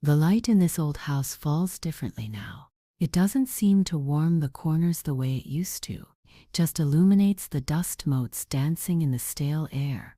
The light in this old house falls differently now. It doesn't seem to warm the corners the way it used to, just illuminates the dust motes dancing in the stale air,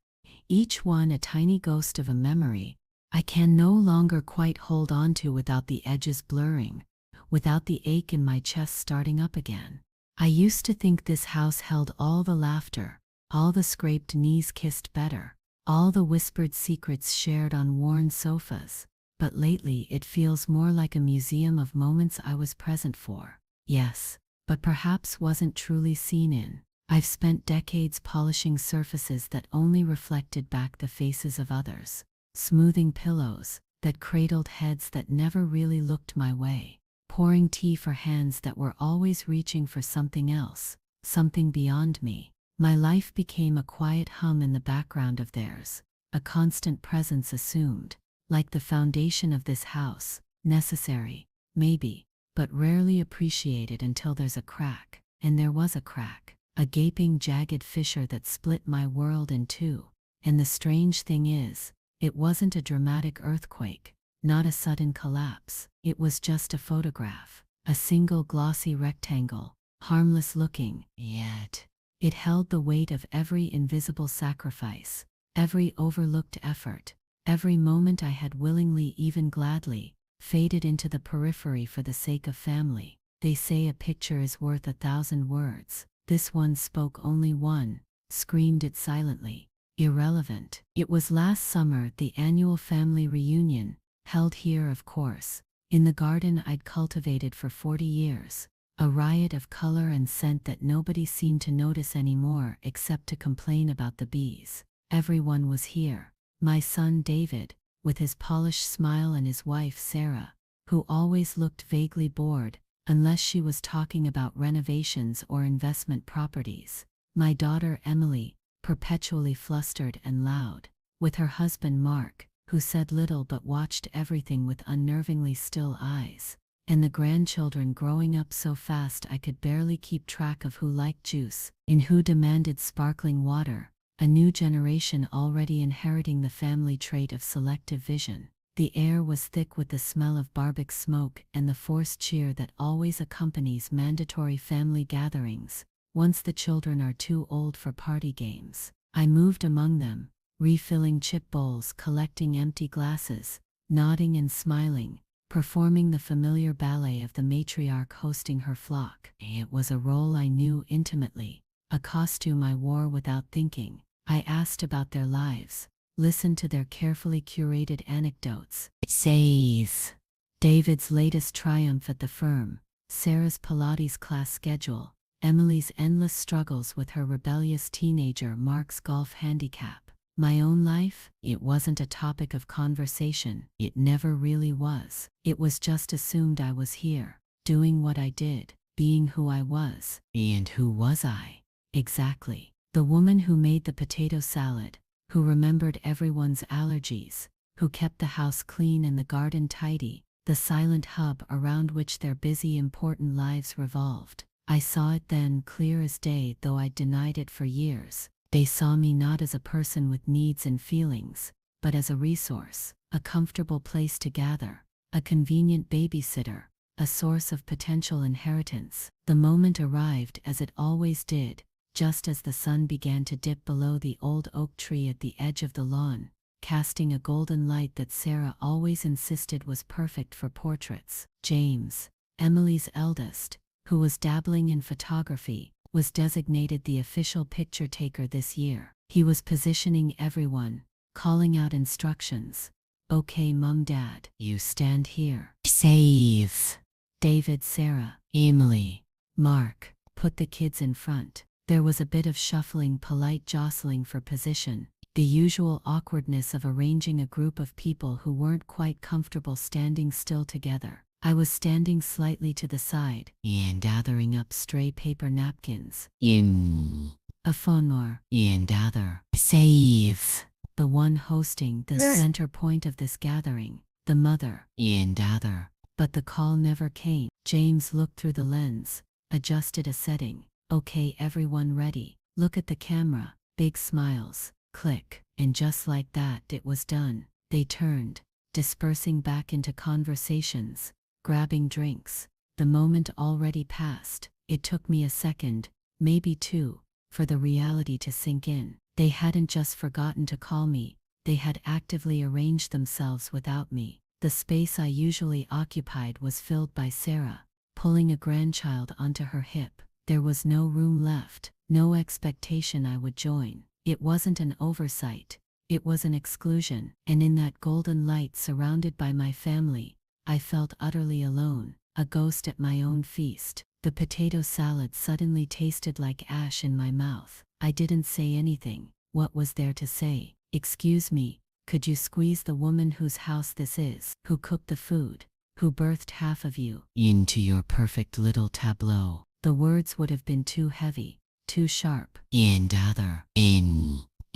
each one a tiny ghost of a memory I can no longer quite hold on to without the edges blurring, without the ache in my chest starting up again. I used to think this house held all the laughter, all the scraped knees kissed better, all the whispered secrets shared on worn sofas, but lately it feels more like a museum of moments I was present for. Yes, but perhaps wasn't truly seen in. I've spent decades polishing surfaces that only reflected back the faces of others, smoothing pillows that cradled heads that never really looked my way, pouring tea for hands that were always reaching for something else, something beyond me. My life became a quiet hum in the background of theirs, a constant presence assumed, like the foundation of this house, necessary, maybe, but rarely appreciated until there's a crack. And there was a crack, a gaping jagged fissure that split my world in two. And the strange thing is, it wasn't a dramatic earthquake, not a sudden collapse. It was just a photograph, a single glossy rectangle, harmless looking, yet it held the weight of every invisible sacrifice, every overlooked effort, every moment I had willingly, even gladly, faded into the periphery for the sake of family. They say a picture is worth 1,000 words. This one spoke only one, screamed it silently. Irrelevant. It was last summer, the annual family reunion, held here of course, in the garden I'd cultivated for 40 years. A riot of color and scent that nobody seemed to notice anymore except to complain about the bees. Everyone was here. My son David, with his polished smile, and his wife Sarah, who always looked vaguely bored, unless she was talking about renovations or investment properties. My daughter Emily, perpetually flustered and loud, with her husband Mark, who said little but watched everything with unnervingly still eyes, and the grandchildren growing up so fast I could barely keep track of who liked juice and who demanded sparkling water, a new generation already inheriting the family trait of selective vision. The air was thick with the smell of barbecue smoke and the forced cheer that always accompanies mandatory family gatherings. Once the children are too old for party games, I moved among them, refilling chip bowls, collecting empty glasses, nodding and smiling, performing the familiar ballet of the matriarch hosting her flock. It was a role I knew intimately, a costume I wore without thinking. I asked about their lives, listened to their carefully curated anecdotes. Says David's latest triumph at the firm, Sarah's Pilates class schedule, Emily's endless struggles with her rebellious teenager, Mark's golf handicap. My own life? It wasn't a topic of conversation. It never really was. It was just assumed I was here, doing what I did, being who I was. And who was I? Exactly. The woman who made the potato salad, who remembered everyone's allergies, who kept the house clean and the garden tidy, the silent hub around which their busy, important lives revolved. I saw it then, clear as day, though I'd denied it for years. They saw me not as a person with needs and feelings, but as a resource, a comfortable place to gather, a convenient babysitter, a source of potential inheritance. The moment arrived, as it always did, just as the sun began to dip below the old oak tree at the edge of the lawn, casting a golden light that Sarah always insisted was perfect for portraits. James, Emily's eldest, who was dabbling in photography, was designated the official picture taker this year. He was positioning everyone, calling out instructions. Okay, Mum, Dad, you stand here. Save David, Sarah, Emily, Mark, put the kids in front. There was a bit of shuffling, polite jostling for position, the usual awkwardness of arranging a group of people who weren't quite comfortable standing still together. I was standing slightly to the side and gathering up stray paper napkins. In a phonore and other. Save the one hosting, the center point of this gathering, the mother and other. But the call never came. James looked through the lens, adjusted a setting. Okay, everyone ready. Look at the camera. Big smiles. Click. And just like that, it was done. They turned. dispersing back into conversations, grabbing drinks. The moment already passed. It took me a second, maybe two, for the reality to sink in. They hadn't just forgotten to call me, they had actively arranged themselves without me. The space I usually occupied was filled by Sarah, pulling a grandchild onto her hip. There was no room left, no expectation I would join. It wasn't an oversight, it was an exclusion. And in that golden light surrounded by my family, I felt utterly alone, a ghost at my own feast. The potato salad suddenly tasted like ash in my mouth. I didn't say anything. What was there to say? Excuse me, could you squeeze the woman whose house this is, who cooked the food, who birthed half of you, into your perfect little tableau? The words would have been too heavy, too sharp. And other,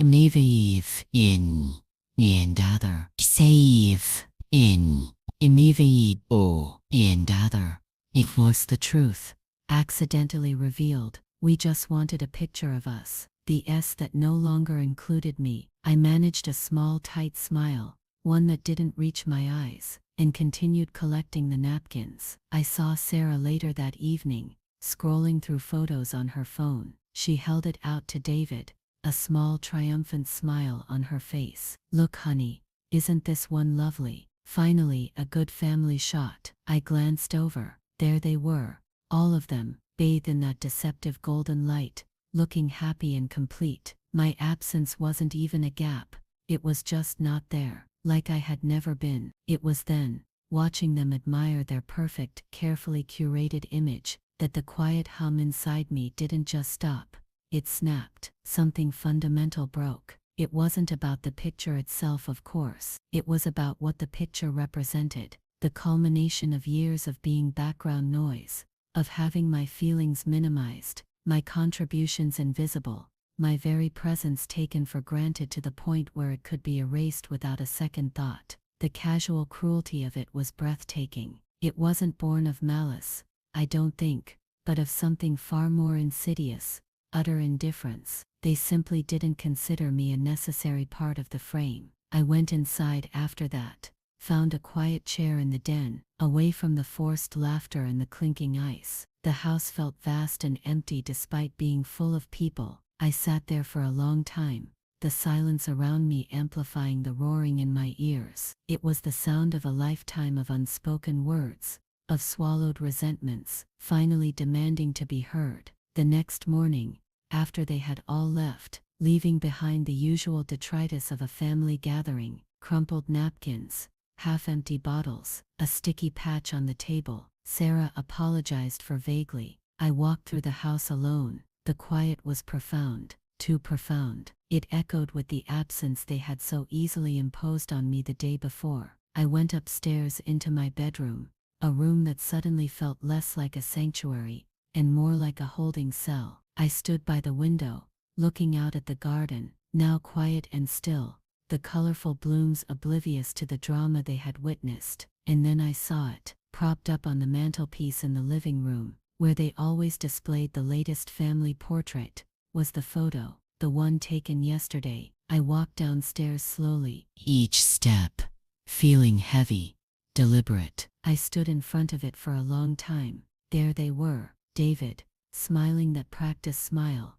naive, and other, save, immediate, and other. It was the truth, accidentally revealed. We just wanted a picture of us, the S that no longer included me. I managed a small tight smile, one that didn't reach my eyes, and continued collecting the napkins. I saw Sarah later that evening, scrolling through photos on her phone. She held it out to David, a small triumphant smile on her face. Look honey, isn't this one lovely? Finally a good family shot. I glanced over. There they were, all of them, bathed in that deceptive golden light, looking happy and complete. My absence wasn't even a gap, it was just not there, like I had never been. It was then, watching them admire their perfect, carefully curated image, that the quiet hum inside me didn't just stop, it snapped. Something fundamental broke. It wasn't about the picture itself, of course. It was about what the picture represented, the culmination of years of being background noise, of having my feelings minimized, my contributions invisible, my very presence taken for granted to the point where it could be erased without a second thought. The casual cruelty of it was breathtaking. It wasn't born of malice, I don't think, but of something far more insidious, utter indifference. They simply didn't consider me a necessary part of the frame. I went inside after that, found a quiet chair in the den, away from the forced laughter and the clinking ice. The house felt vast and empty despite being full of people. I sat there for a long time, the silence around me amplifying the roaring in my ears. It was the sound of a lifetime of unspoken words, of swallowed resentments, finally demanding to be heard. The next morning, after they had all left, leaving behind the usual detritus of a family gathering, crumpled napkins, half-empty bottles, a sticky patch on the table, Sarah apologized for vaguely. I walked through the house alone. The quiet was profound, too profound. It echoed with the absence they had so easily imposed on me the day before. I went upstairs into my bedroom, a room that suddenly felt less like a sanctuary, and more like a holding cell. I stood by the window, looking out at the garden, now quiet and still, the colorful blooms oblivious to the drama they had witnessed. And then I saw it, propped up on the mantelpiece in the living room, where they always displayed the latest family portrait, was the photo, the one taken yesterday. I walked downstairs slowly, each step feeling heavy, deliberate. I stood in front of it for a long time. There they were, David, smiling that practiced smile.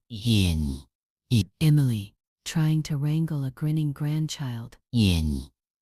Emily, trying to wrangle a grinning grandchild.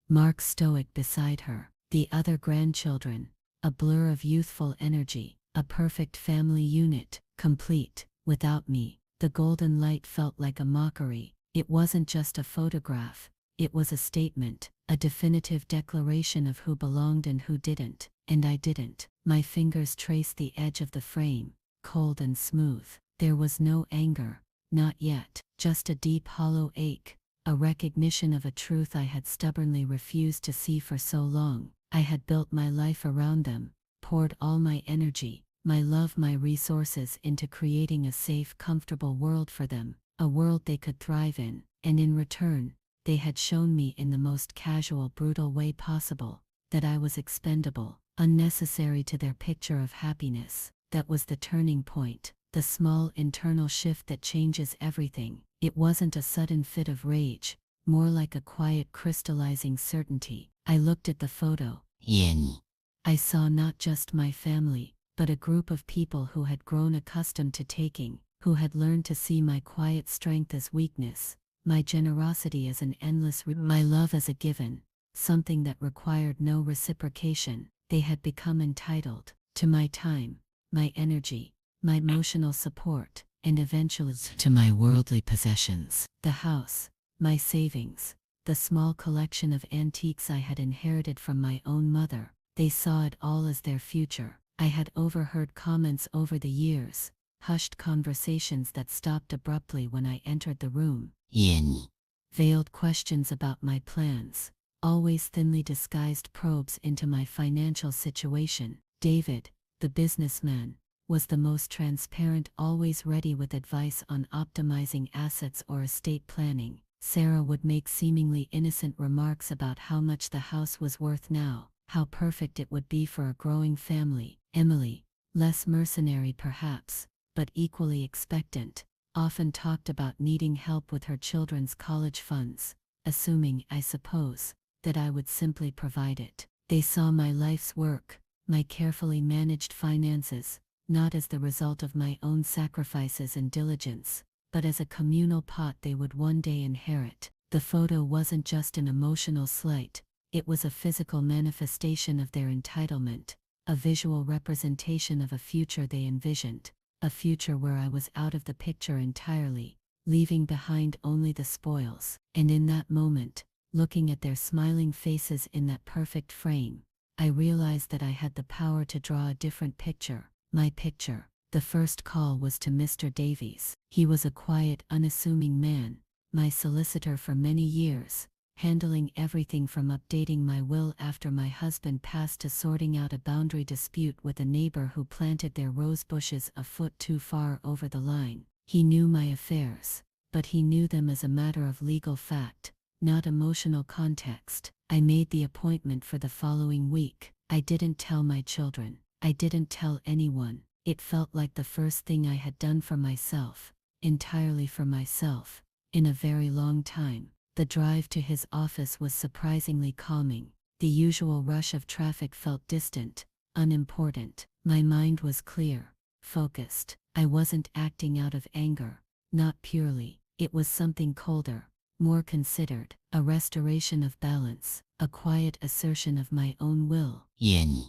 Mark stoic beside her. The other grandchildren, a blur of youthful energy, a perfect family unit, complete. Without me, the golden light felt like a mockery. It wasn't just a photograph, it was a statement, a definitive declaration of who belonged and who didn't. And I didn't. My fingers traced the edge of the frame, cold and smooth. There was no anger, not yet, just a deep hollow ache, a recognition of a truth I had stubbornly refused to see for so long. I had built my life around them, poured all my energy, my love, my resources into creating a safe, comfortable world for them, a world they could thrive in, and in return, they had shown me in the most casual, brutal way possible, that I was expendable, unnecessary to their picture of happiness. That was the turning point, the small internal shift that changes everything. It wasn't a sudden fit of rage, more like a quiet crystallizing certainty. I looked at the photo. Yin. I saw not just my family, but a group of people who had grown accustomed to taking, who had learned to see my quiet strength as weakness, my generosity as an endless my love as a given, something that required no reciprocation. They had become entitled to my time, my energy, my emotional support, and eventually to my worldly possessions. The house, my savings, the small collection of antiques I had inherited from my own mother. They saw it all as their future. I had overheard comments over the years, hushed conversations that stopped abruptly when I entered the room. Yin. Veiled questions about my plans, always thinly disguised probes into my financial situation. David, the businessman, was the most transparent, always ready with advice on optimizing assets or estate planning. Sarah would make seemingly innocent remarks about how much the house was worth now, how perfect it would be for a growing family. Emily, less mercenary perhaps, but equally expectant, often talked about needing help with her children's college funds, assuming, I suppose, that I would simply provide it. They saw my life's work, my carefully managed finances, not as the result of my own sacrifices and diligence, but as a communal pot they would one day inherit. The photo wasn't just an emotional slight, it was a physical manifestation of their entitlement, a visual representation of a future they envisioned, a future where I was out of the picture entirely, leaving behind only the spoils. And in that moment, looking at their smiling faces in that perfect frame, I realized that I had the power to draw a different picture, my picture. The first call was to Mr. Davies. He was a quiet, unassuming man, my solicitor for many years, handling everything from updating my will after my husband passed to sorting out a boundary dispute with a neighbor who planted their rose bushes a foot too far over the line. He knew my affairs, but he knew them as a matter of legal fact, not emotional context. I made the appointment for the following week. I didn't tell my children. I didn't tell anyone. It felt like the first thing I had done for myself, entirely for myself, in a very long time. The drive to his office was surprisingly calming. The usual rush of traffic felt distant, unimportant. My mind was clear, focused. I wasn't acting out of anger, not purely. It was something colder, more considered, a restoration of balance, a quiet assertion of my own will. Yin.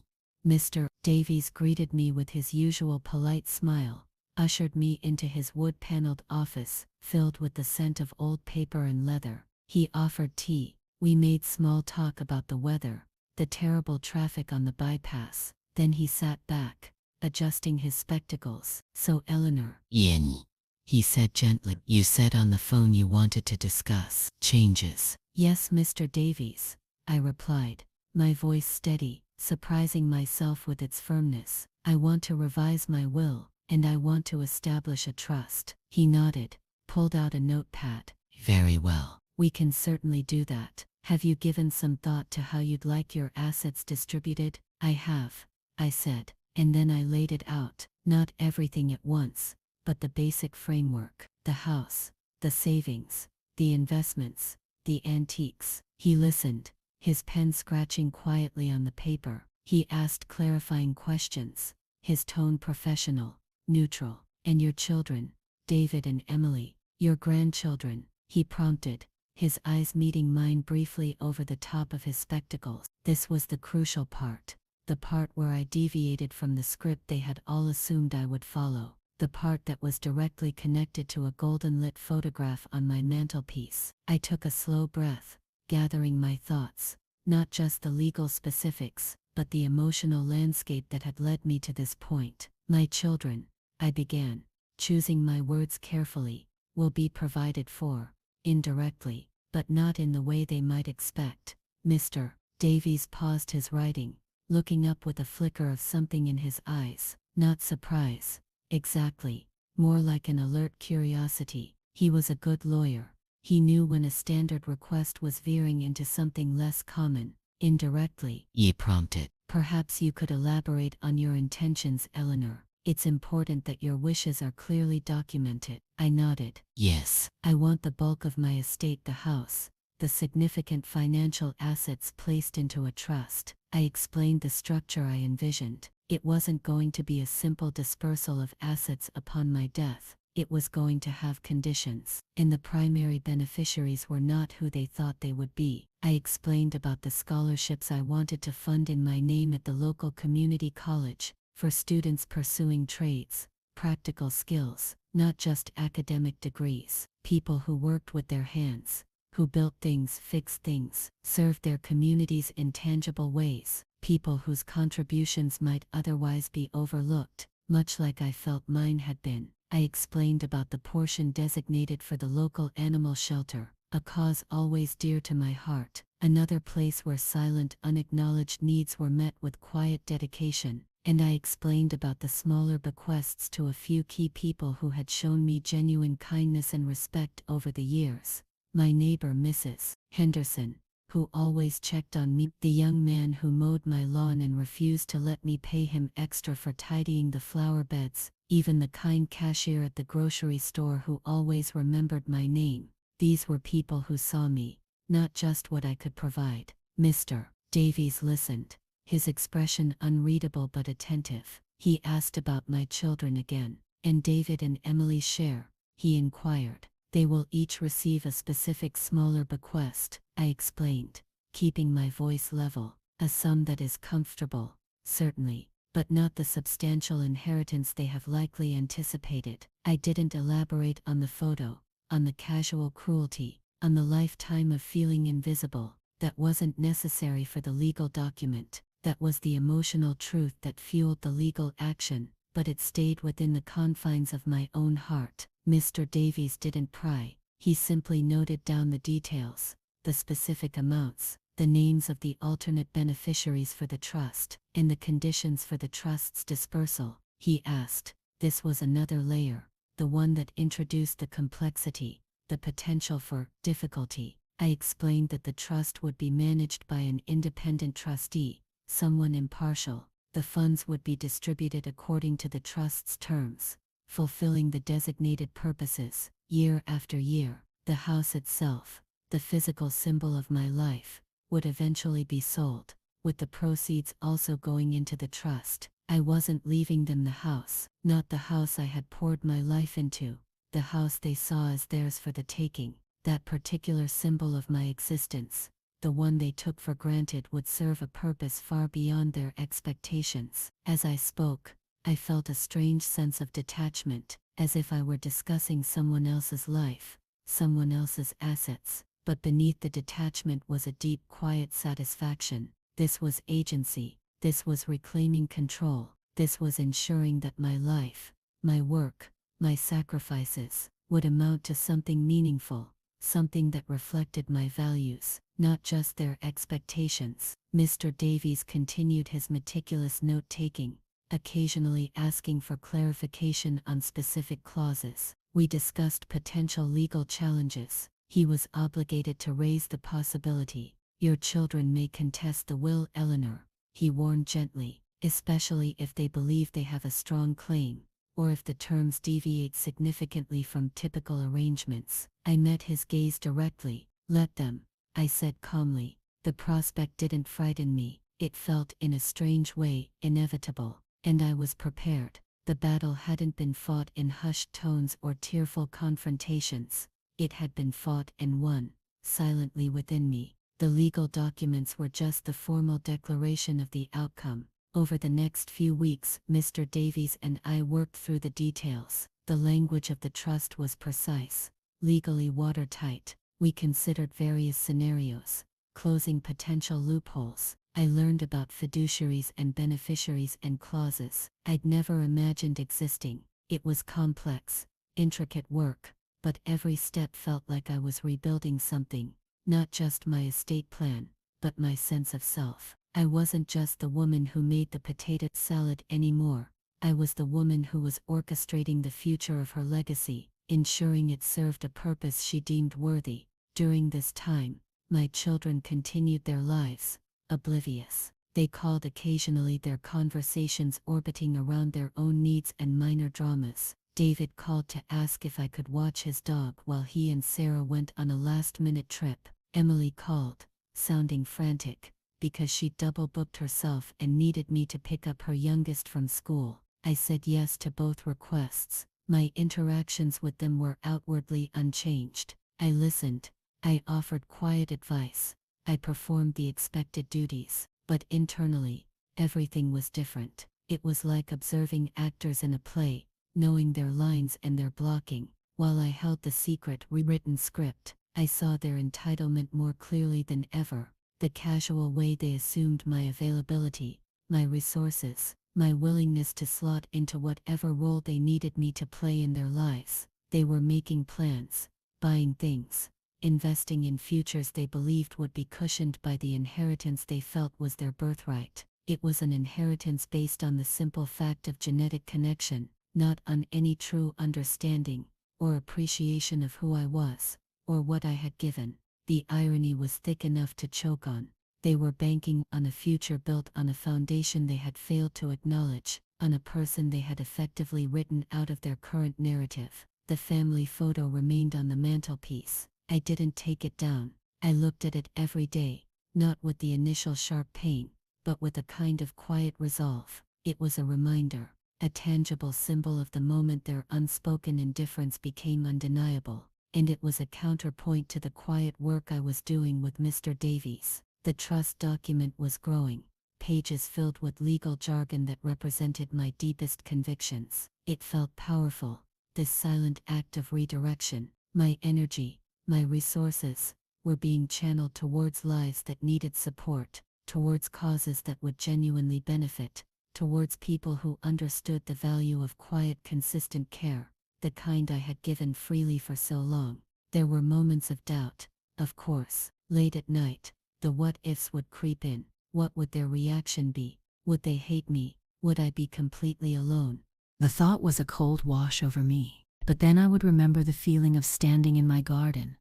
Mr. Davies greeted me with his usual polite smile, ushered me into his wood-paneled office, filled with the scent of old paper and leather. He offered tea. We made small talk about the weather, the terrible traffic on the bypass. Then he sat back, adjusting his spectacles. So Eleanor, Yin. he said gently, you said on the phone you wanted to discuss changes. Yes, Mr. Davies, I replied, my voice steady, surprising myself with its firmness. I want to revise my will, and I want to establish a trust. He nodded, pulled out a notepad. Very well. We can certainly do that. Have you given some thought to how you'd like your assets distributed? I have, I said, and then I laid it out. Not everything at once, but the basic framework. The house, the savings, the investments, the antiques. He listened, his pen scratching quietly on the paper. He asked clarifying questions, his tone professional, neutral. And your children, David and Emily, your grandchildren, he prompted, his eyes meeting mine briefly over the top of his spectacles. This was the crucial part, the part where I deviated from the script they had all assumed I would follow, the part that was directly connected to a golden-lit photograph on my mantelpiece. I took a slow breath, gathering my thoughts, not just the legal specifics, but the emotional landscape that had led me to this point. My children, I began, choosing my words carefully, will be provided for, indirectly, but not in the way they might expect. Mr. Davies paused his writing, looking up with a flicker of something in his eyes. Not surprise, exactly, more like an alert curiosity. He was a good lawyer. He knew when a standard request was veering into something less common. Indirectly, he prompted. Perhaps you could elaborate on your intentions, Eleanor. It's important that your wishes are clearly documented. I nodded. Yes. I want the bulk of my estate, the house, the significant financial assets placed into a trust. I explained the structure I envisioned. It wasn't going to be a simple dispersal of assets upon my death. It was going to have conditions, and the primary beneficiaries were not who they thought they would be. I explained about the scholarships I wanted to fund in my name at the local community college for students pursuing trades, practical skills, not just academic degrees. People who worked with their hands, who built things, fixed things, served their communities in tangible ways. People whose contributions might otherwise be overlooked, much like I felt mine had been. I explained about the portion designated for the local animal shelter, a cause always dear to my heart, another place where silent, unacknowledged needs were met with quiet dedication. And I explained about the smaller bequests to a few key people who had shown me genuine kindness and respect over the years. My neighbor Mrs. Henderson, who always checked on me, the young man who mowed my lawn and refused to let me pay him extra for tidying the flower beds, even the kind cashier at the grocery store who always remembered my name. These were people who saw me, not just what I could provide. Mr. Davies listened, his expression unreadable but attentive. He asked about my children again. And David and Emily's share, he inquired. They will each receive a specific smaller bequest, I explained, keeping my voice level. A sum that is comfortable, certainly, but not the substantial inheritance they have likely anticipated. I didn't elaborate on the photo, on the casual cruelty, on the lifetime of feeling invisible. That wasn't necessary for the legal document. That was the emotional truth that fueled the legal action, but it stayed within the confines of my own heart. Mr. Davies didn't pry. He simply noted down the details, the specific amounts, the names of the alternate beneficiaries for the trust, and the conditions for the trust's dispersal. He asked. This was another layer, the one that introduced the complexity, the potential for difficulty. I explained that the trust would be managed by an independent trustee, someone impartial. The funds would be distributed according to the trust's terms, fulfilling the designated purposes, year after year. The house itself, the physical symbol of my life, would eventually be sold, with the proceeds also going into the trust. I wasn't leaving them the house, not the house I had poured my life into, the house they saw as theirs for the taking. That particular symbol of my existence, the one they took for granted, would serve a purpose far beyond their expectations. As I spoke, I felt a strange sense of detachment, as if I were discussing someone else's life, someone else's assets. But beneath the detachment was a deep, quiet satisfaction. This was agency. This was reclaiming control. This was ensuring that my life, my work, my sacrifices, would amount to something meaningful, something that reflected my values, not just their expectations. Mr. Davies continued his meticulous note-taking, occasionally asking for clarification on specific clauses. We discussed potential legal challenges. He was obligated to raise the possibility. Your children may contest the will, Eleanor, he warned gently, especially if they believe they have a strong claim, or if the terms deviate significantly from typical arrangements. I met his gaze directly. Let them, I said calmly. The prospect didn't frighten me. It felt, in a strange way, inevitable, and I was prepared. The battle hadn't been fought in hushed tones or tearful confrontations. It had been fought and won, silently within me. The legal documents were just the formal declaration of the outcome. Over the next few weeks, Mr. Davies and I worked through the details. The language of the trust was precise, legally watertight. We considered various scenarios, closing potential loopholes. I learned about fiduciaries and beneficiaries and clauses I'd never imagined existing. It was complex, intricate work, but every step felt like I was rebuilding something, not just my estate plan, but my sense of self. I wasn't just the woman who made the potato salad anymore. I was the woman who was orchestrating the future of her legacy, ensuring it served a purpose she deemed worthy. During this time, my children continued their lives, oblivious. They called occasionally, their conversations orbiting around their own needs and minor dramas. David called to ask if I could watch his dog while he and Sarah went on a last-minute trip. Emily called, sounding frantic, because she'd double booked herself and needed me to pick up her youngest from school. I said yes to both requests. My interactions with them were outwardly unchanged. I listened. I offered quiet advice. I performed the expected duties. But internally, everything was different. It was like observing actors in a play, knowing their lines and their blocking. While I held the secret rewritten script, I saw their entitlement more clearly than ever. The casual way they assumed my availability, my resources, my willingness to slot into whatever role they needed me to play in their lives. They were making plans, buying things, investing in futures they believed would be cushioned by the inheritance they felt was their birthright. It was an inheritance based on the simple fact of genetic connection, not on any true understanding or appreciation of who I was, or what I had given. The irony was thick enough to choke on. They were banking on a future built on a foundation they had failed to acknowledge, on a person they had effectively written out of their current narrative. The family photo remained on the mantelpiece. I didn't take it down. I looked at it every day, not with the initial sharp pain, but with a kind of quiet resolve. It was a reminder, a tangible symbol of the moment their unspoken indifference became undeniable, and it was a counterpoint to the quiet work I was doing with Mr. Davies. The trust document was growing, pages filled with legal jargon that represented my deepest convictions. It felt powerful, this silent act of redirection. My energy, my resources, were being channeled towards lives that needed support, towards causes that would genuinely benefit, towards people who understood the value of quiet, consistent care, the kind I had given freely for so long. There were moments of doubt, of course. Late at night, the what-ifs would creep in. What would their reaction be? Would they hate me? Would I be completely alone? The thought was a cold wash over me. But then I would remember the feeling of standing in my garden,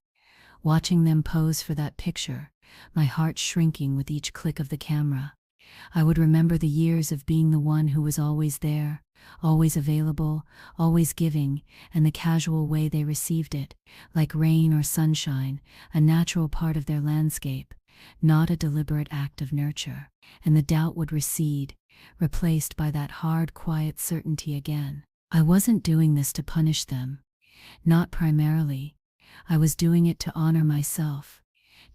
watching them pose for that picture, my heart shrinking with each click of the camera. I would remember the years of being the one who was always there, always available, always giving, and the casual way they received it, like rain or sunshine, a natural part of their landscape, not a deliberate act of nurture. And the doubt would recede, replaced by that hard, quiet certainty again. I wasn't doing this to punish them. Not primarily. I was doing it to honor myself,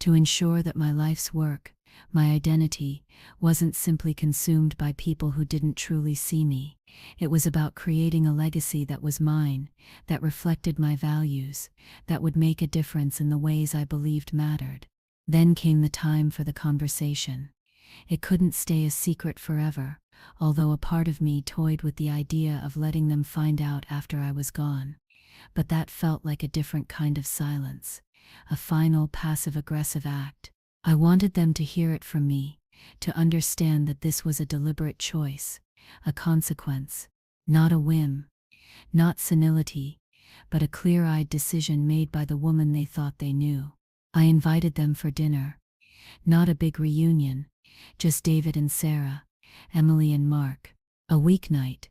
to ensure that my life's work, my identity, wasn't simply consumed by people who didn't truly see me. It was about creating a legacy that was mine, that reflected my values, that would make a difference in the ways I believed mattered. Then came the time for the conversation. It couldn't stay a secret forever, although a part of me toyed with the idea of letting them find out after I was gone. But that felt like a different kind of silence, a final passive-aggressive act. I wanted them to hear it from me, to understand that this was a deliberate choice, a consequence, not a whim, not senility, but a clear-eyed decision made by the woman they thought they knew. I invited them for dinner. Not a big reunion, just David and Sarah, Emily and Mark. A weeknight,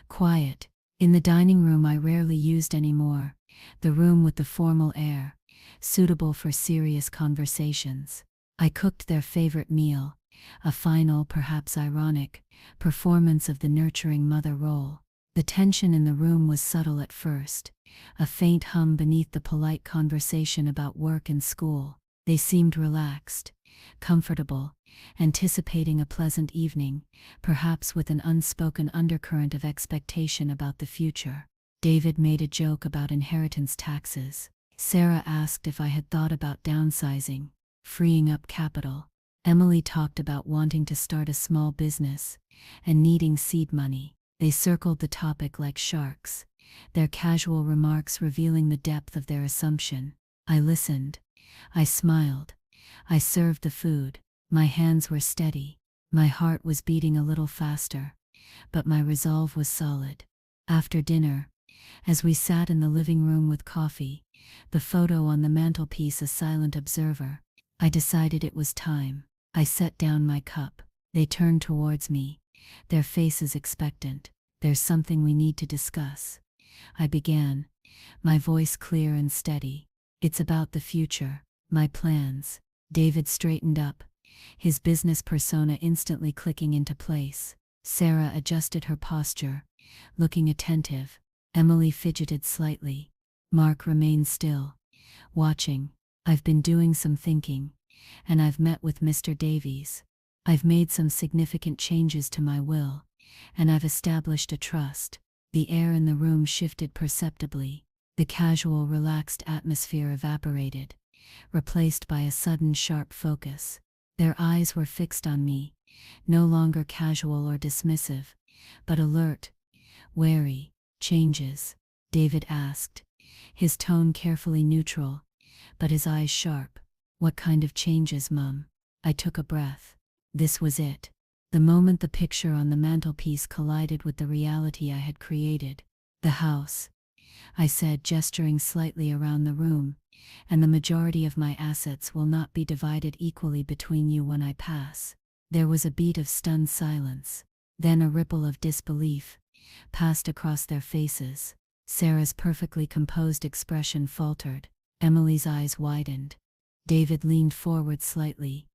quiet, in the dining room I rarely used anymore, the room with the formal air, suitable for serious conversations. I cooked their favorite meal, a final, perhaps ironic, performance of the nurturing mother role. The tension in the room was subtle at first, a faint hum beneath the polite conversation about work and school. They seemed relaxed, comfortable, anticipating a pleasant evening, perhaps with an unspoken undercurrent of expectation about the future. David made a joke about inheritance taxes. Sarah asked if I had thought about downsizing, freeing up capital. Emily talked about wanting to start a small business and needing seed money. They circled the topic like sharks, their casual remarks revealing the depth of their assumption. I listened. I smiled. I served the food. My hands were steady. My heart was beating a little faster, but my resolve was solid. After dinner, as we sat in the living room with coffee, the photo on the mantelpiece a silent observer, I decided it was time. I set down my cup. They turned towards me, their faces expectant. There's something we need to discuss, I began, my voice clear and steady. It's about the future. My plans. David straightened up, his business persona instantly clicking into place. Sarah adjusted her posture, looking attentive. Emily fidgeted slightly. Mark remained still, watching. I've been doing some thinking, and I've met with Mr. Davies. I've made some significant changes to my will, and I've established a trust. The air in the room shifted perceptibly. The casual, relaxed atmosphere evaporated, replaced by a sudden sharp focus. Their eyes were fixed on me, no longer casual or dismissive, but alert, wary. Changes? David asked, his tone carefully neutral, but his eyes sharp. What kind of changes, Mum? I took a breath. This was it. The moment the picture on the mantelpiece collided with the reality I had created. The house, I said, gesturing slightly around the room, and the majority of my assets will not be divided equally between you when I pass. There was a beat of stunned silence, then a ripple of disbelief passed across their faces. Sarah's perfectly composed expression faltered. Emily's eyes widened. David leaned forward slightly,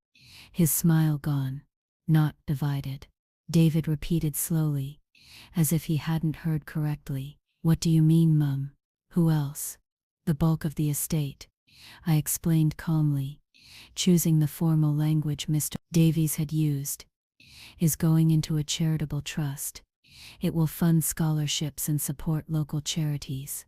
his smile gone. Not divided. David repeated slowly, as if he hadn't heard correctly. What do you mean, Mum? Who else? The bulk of the estate, I explained calmly, choosing the formal language Mr. Davies had used, is going into a charitable trust. It will fund scholarships and support local charities.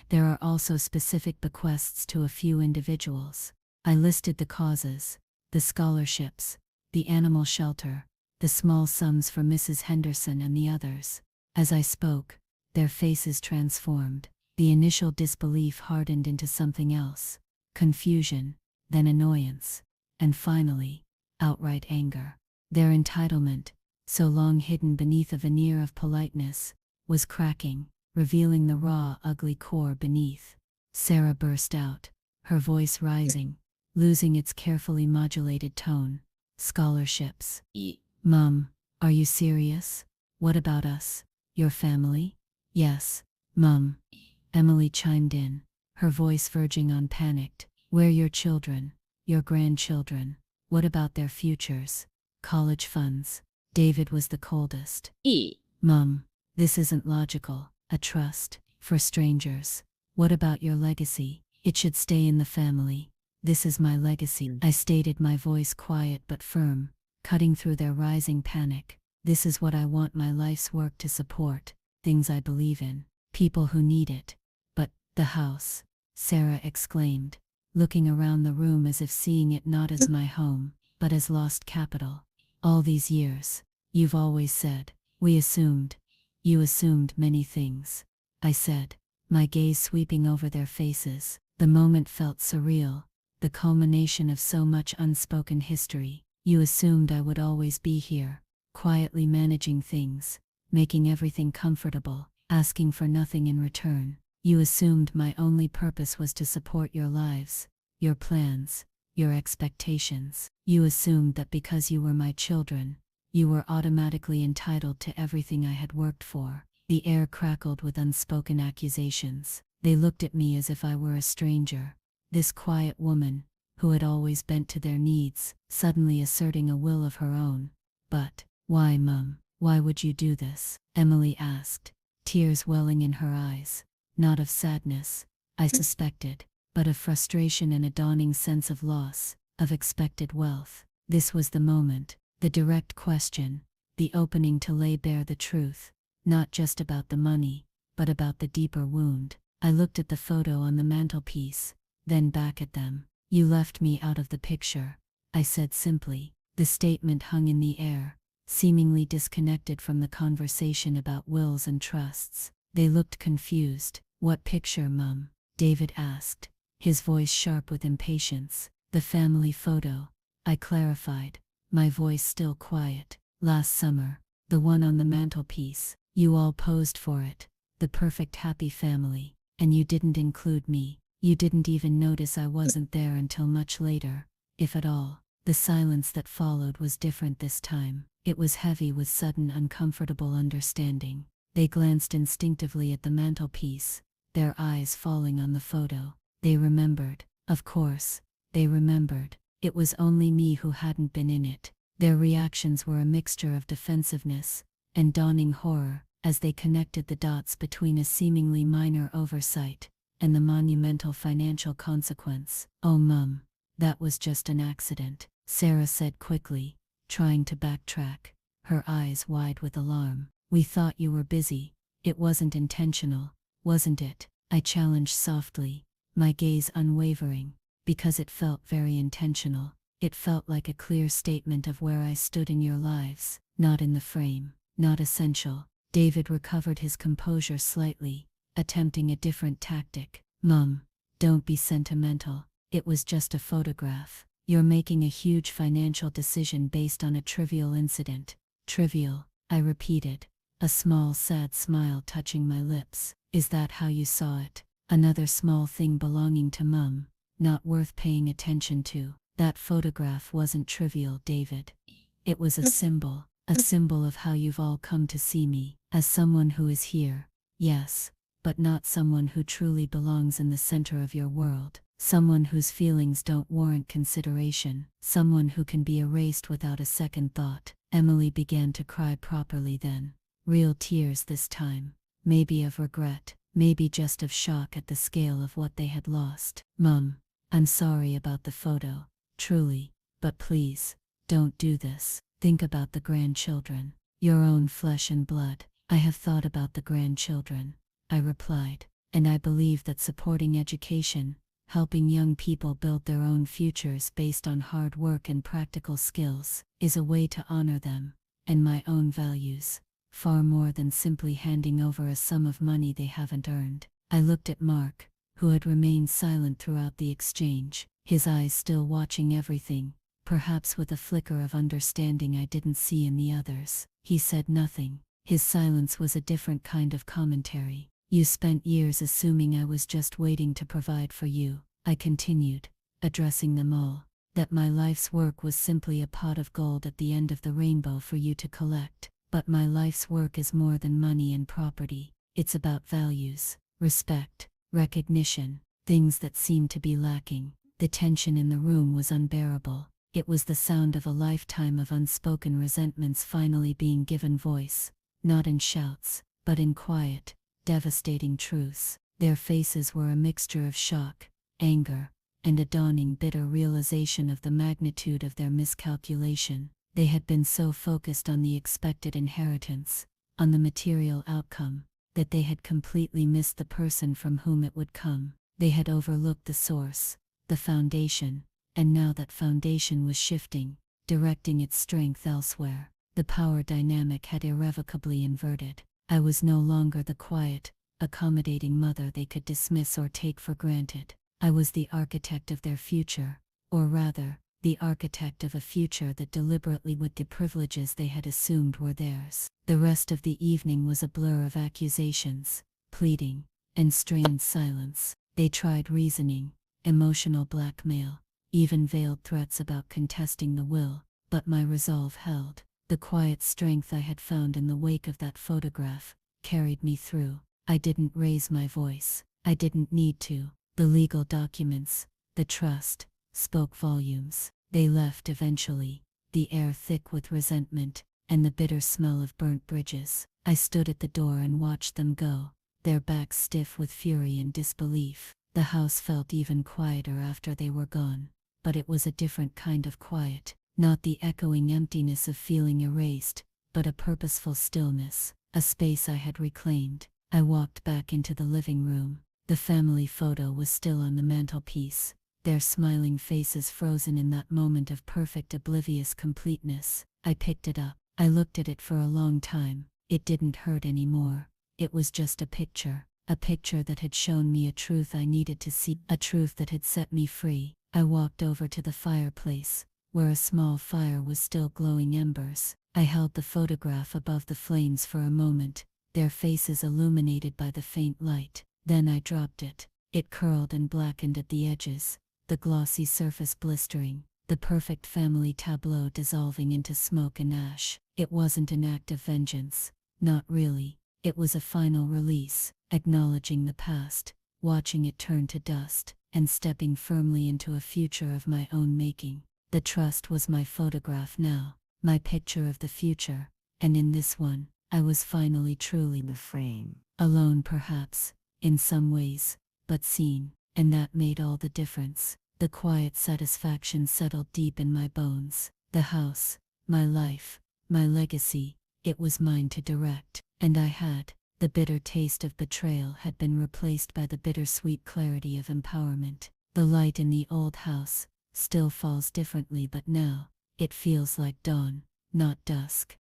There are also specific bequests to a few individuals. I listed the causes, the scholarships, the animal shelter, the small sums for Mrs. Henderson and the others. As I spoke, their faces transformed. The initial disbelief hardened into something else, confusion, then annoyance, and finally, outright anger. Their entitlement, so long hidden beneath a veneer of politeness, was cracking, revealing the raw, ugly core beneath. Sarah burst out, her voice rising, losing its carefully modulated tone. Scholarships. Mum, are you serious? What about us? Your family? Yes, Mum. Emily chimed in, her voice verging on panicked. We're your children, your grandchildren. What about their futures? College funds. David was the coldest. Mum, this isn't logical. A trust for strangers. What about your legacy? It should stay in the family. This is my legacy, I stated, my voice quiet but firm, cutting through their rising panic. This is what I want my life's work to support, things I believe in, people who need it. But, the house, Sarah exclaimed, looking around the room as if seeing it not as my home, but as lost capital. All these years, you've always said, we assumed. You assumed many things, I said, my gaze sweeping over their faces. The moment felt surreal, the culmination of so much unspoken history. You assumed I would always be here, quietly managing things, making everything comfortable, asking for nothing in return. You assumed my only purpose was to support your lives, your plans, your expectations. You assumed that because you were my children, you were automatically entitled to everything I had worked for. The air crackled with unspoken accusations. They looked at me as if I were a stranger. This quiet woman, who had always bent to their needs, suddenly asserting a will of her own. But, why, Mum? Why would you do this? Emily asked, tears welling in her eyes. Not of sadness, I suspected, but of frustration and a dawning sense of loss, of expected wealth. This was the moment, the direct question, the opening to lay bare the truth, not just about the money, but about the deeper wound. I looked at the photo on the mantelpiece, then back at them. You left me out of the picture, I said simply. The statement hung in the air, seemingly disconnected from the conversation about wills and trusts. They looked confused. What picture, Mum? David asked, his voice sharp with impatience. The family photo, I clarified, my voice still quiet. Last summer, the one on the mantelpiece. You all posed for it, the perfect happy family, and you didn't include me. You didn't even notice I wasn't there until much later, if at all. The silence that followed was different this time. It was heavy with sudden uncomfortable understanding. They glanced instinctively at the mantelpiece, their eyes falling on the photo. They remembered, of course, they remembered. It was only me who hadn't been in it. Their reactions were a mixture of defensiveness and dawning horror as they connected the dots between a seemingly minor oversight and the monumental financial consequence. "Oh, Mum, that was just an accident," Sarah said quickly, trying to backtrack, her eyes wide with alarm. "We thought you were busy. It wasn't intentional, wasn't it?" I challenged softly, my gaze unwavering, because it felt very intentional. It felt like a clear statement of where I stood in your lives, not in the frame, not essential. David recovered his composure slightly, attempting a different tactic. "Mum, don't be sentimental. It was just a photograph. You're making a huge financial decision based on a trivial incident." "Trivial," I repeated, a small sad smile touching my lips. "Is that how you saw it? Another small thing belonging to Mum, not worth paying attention to." "That photograph wasn't trivial, David. It was a symbol of how you've all come to see me, as someone who is here, yes, but not someone who truly belongs in the center of your world, someone whose feelings don't warrant consideration, someone who can be erased without a second thought." Emily began to cry properly then, real tears this time, maybe of regret, maybe just of shock at the scale of what they had lost. "Mum, I'm sorry about the photo, truly, but please, don't do this. Think about the grandchildren, your own flesh and blood." "I have thought about the grandchildren," I replied, "and I believe that supporting education, helping young people build their own futures based on hard work and practical skills, is a way to honor them and my own values, far more than simply handing over a sum of money they haven't earned." I looked at Mark, who had remained silent throughout the exchange, his eyes still watching everything, perhaps with a flicker of understanding I didn't see in the others. He said nothing. His silence was a different kind of commentary. "You spent years assuming I was just waiting to provide for you," I continued, addressing them all, "that my life's work was simply a pot of gold at the end of the rainbow for you to collect. But my life's work is more than money and property. It's about values, respect, recognition, things that seem to be lacking." The tension in the room was unbearable. It was the sound of a lifetime of unspoken resentments finally being given voice, not in shouts, but in quiet, devastating truths. Their faces were a mixture of shock, anger, and a dawning bitter realization of the magnitude of their miscalculation. They had been so focused on the expected inheritance, on the material outcome, that they had completely missed the person from whom it would come. They had overlooked the source, the foundation, and now that foundation was shifting, directing its strength elsewhere. The power dynamic had irrevocably inverted. I was no longer the quiet, accommodating mother they could dismiss or take for granted. I was the architect of their future, or rather, the architect of a future that deliberately would the privileges they had assumed were theirs. The rest of the evening was a blur of accusations, pleading, and strained silence. They tried reasoning, emotional blackmail, even veiled threats about contesting the will, but my resolve held. The quiet strength I had found in the wake of that photograph carried me through. I didn't raise my voice. I didn't need to. The legal documents, the trust, spoke volumes. They left eventually, the air thick with resentment, and the bitter smell of burnt bridges. I stood at the door and watched them go, their backs stiff with fury and disbelief. The house felt even quieter after they were gone, but it was a different kind of quiet, not the echoing emptiness of feeling erased, but a purposeful stillness, a space I had reclaimed. I walked back into the living room. The family photo was still on the mantelpiece, their smiling faces frozen in that moment of perfect oblivious completeness. I picked it up. I looked at it for a long time. It didn't hurt anymore. It was just a picture that had shown me a truth I needed to see, a truth that had set me free. I walked over to the fireplace, where a small fire was still glowing embers. I held the photograph above the flames for a moment, their faces illuminated by the faint light. Then I dropped it. It curled and blackened at the edges, the glossy surface blistering, the perfect family tableau dissolving into smoke and ash. It wasn't an act of vengeance, not really. It was a final release, acknowledging the past, watching it turn to dust, and stepping firmly into a future of my own making. The trust was my photograph now, my picture of the future, and in this one, I was finally truly the frame. Alone perhaps, in some ways, but seen, and that made all the difference. The quiet satisfaction settled deep in my bones. The house, my life, my legacy, it was mine to direct, and I had. The bitter taste of betrayal had been replaced by the bittersweet clarity of empowerment. The light in the old house still falls differently, but now, it feels like dawn, not dusk.